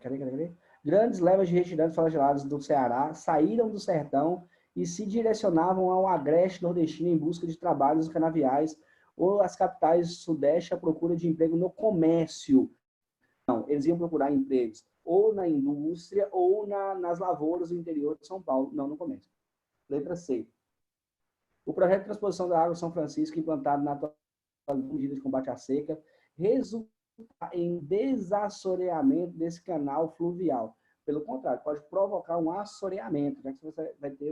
Cadê? Grandes levas de retirantes flagelados do Ceará saíram do sertão e se direcionavam ao agreste nordestino em busca de trabalhos canaviais ou as capitais do Sudeste à procura de emprego no comércio. Não, eles iam procurar empregos ou na indústria ou nas lavouras do interior de São Paulo, não no comércio. Letra C. O projeto de transposição da água São Francisco, implantado na atual medida de combate à seca, resulta em desassoreamento desse canal fluvial. Pelo contrário, pode provocar um assoreamento, já que você vai ter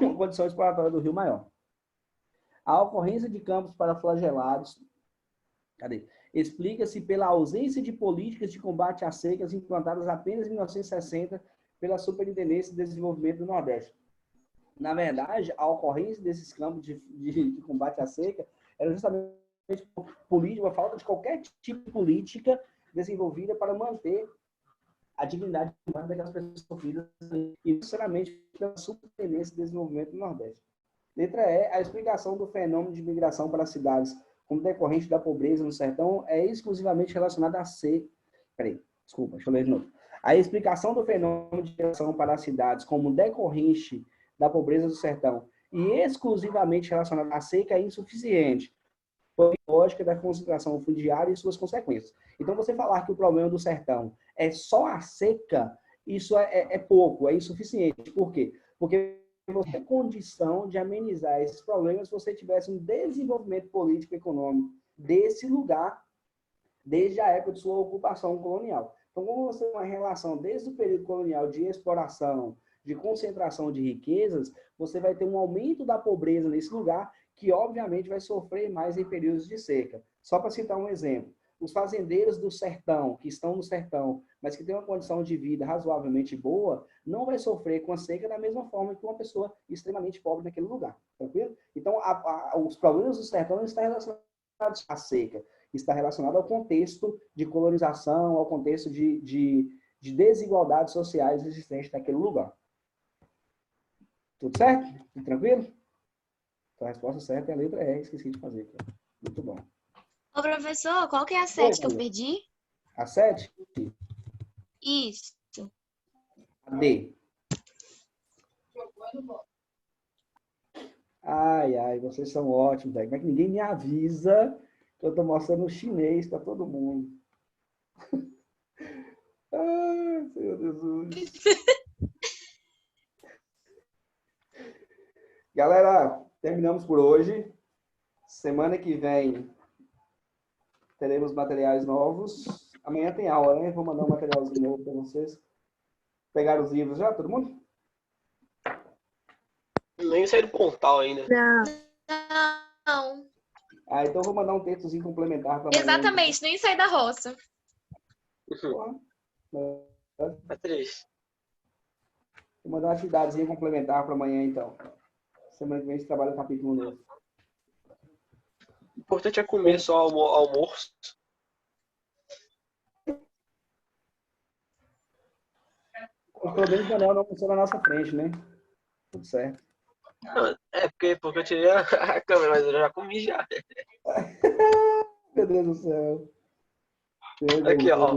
uma condição exploratória do rio maior. A ocorrência de campos paraflagelados explica-se pela ausência de políticas de combate às secas implantadas apenas em 1960 pela Superintendência de Desenvolvimento do Nordeste. Na verdade, a ocorrência desses campos de combate à seca era justamente uma falta de qualquer tipo de política desenvolvida para manter a dignidade daquelas pessoas sofridas e, sinceramente, pela Superintendência de Desenvolvimento do Nordeste. Letra E, a explicação do fenômeno de migração para as cidades como decorrente da pobreza no sertão é exclusivamente relacionada a C. Deixa eu ler de novo. A explicação do fenômeno de migração para as cidades como decorrente da pobreza do sertão e exclusivamente relacionada à seca é insuficiente, por lógica da concentração fundiária e suas consequências. Então, você falar que o problema do sertão é só a seca, isso é pouco, é insuficiente. Por quê? Porque você tem condição de amenizar esses problemas se você tivesse um desenvolvimento político e econômico desse lugar desde a época de sua ocupação colonial. Então, como você tem uma relação desde o período colonial de exploração, de concentração de riquezas, você vai ter um aumento da pobreza nesse lugar, que obviamente vai sofrer mais em períodos de seca. Só para citar um exemplo, os fazendeiros do sertão, que estão no sertão, mas que têm uma condição de vida razoavelmente boa, não vai sofrer com a seca da mesma forma que uma pessoa extremamente pobre naquele lugar. Tranquilo? Então, os problemas do sertão não estão relacionados à seca, está relacionado ao contexto de colonização, ao contexto de desigualdades sociais existentes naquele lugar. Tudo certo? Tudo tranquilo? Então, a resposta certa é a letra E, esqueci de fazer. Cara. Muito bom. Ô, professor, qual que é a 7 que eu perdi? A 7? Isso. A D. Ai, vocês são ótimos, velho. Como é que ninguém me avisa que eu tô mostrando o chinês para todo mundo? Ai, Senhor Jesus. Galera, terminamos por hoje. Semana que vem teremos materiais novos. Amanhã tem aula, né? Vou mandar um materialzinho novo para vocês. Pegaram os livros já, todo mundo? Nem saí do portal ainda. Não. Então vou mandar um textozinho complementar para amanhã. Exatamente, nem saí da roça. Tá triste. Vou mandar uma atividadezinha complementar para amanhã, então. Semana que vem a gente trabalha o capítulo novo. O importante é comer só almoço. Os problemas do Daniel não funcionam na nossa frente, né? Tudo certo. Não, porque eu tirei a câmera, mas eu já comi já. Meu Deus do céu. Meu Aqui, Deus. ó.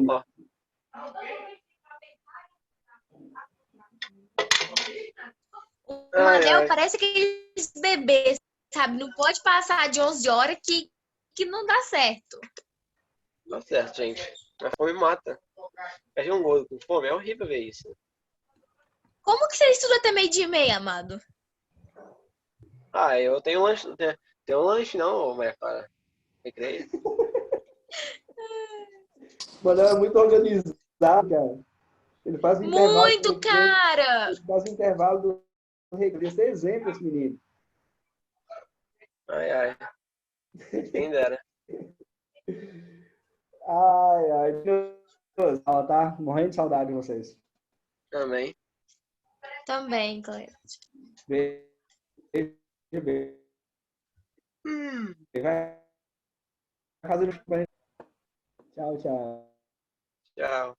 O Manel parece aqueles bebês, sabe? Não pode passar de 11 horas que não dá certo. Tá certo, gente. A fome mata. Perde um gordo com fome, é horrível ver isso. Como que você estuda até 12:30, amado? Eu tenho um lanche. Tem um lanche não, Maria Clara. Recreio. Mano, é muito organizado, cara. Ele faz o intervalo. Muito, cara! Ele faz o intervalo do recreio. Esse é exemplo, esse menino. Ai. Quem dera. Ai. Meu Deus. Tá morrendo de saudade de vocês. Também. Também, Cleide. Beijo. Vai fazer o... Tchau. Tchau.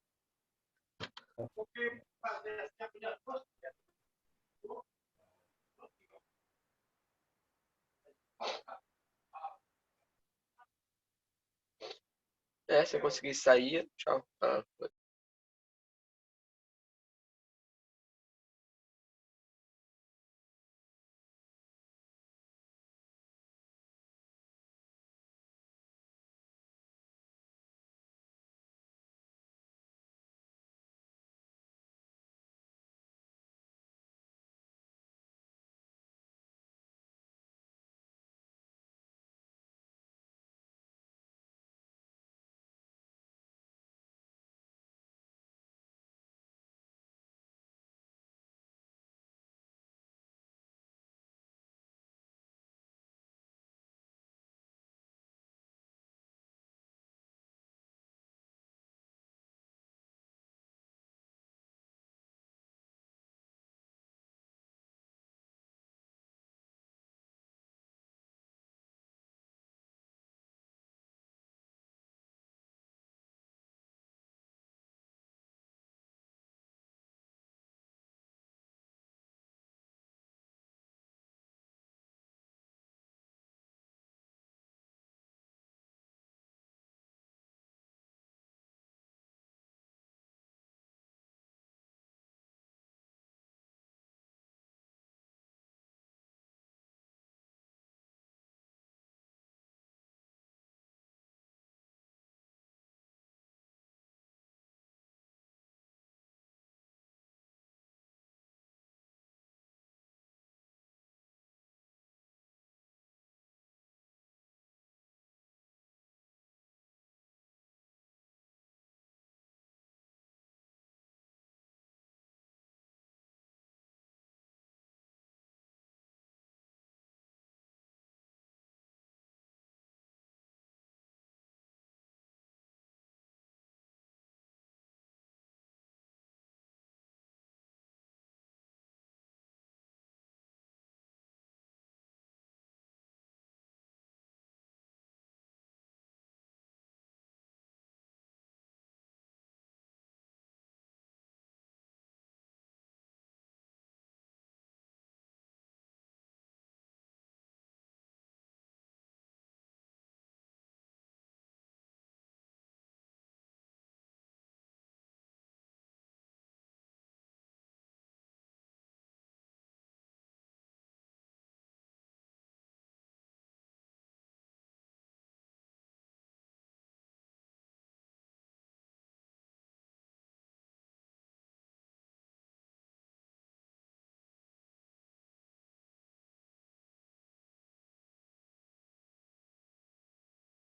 Se eu conseguir sair, tchau.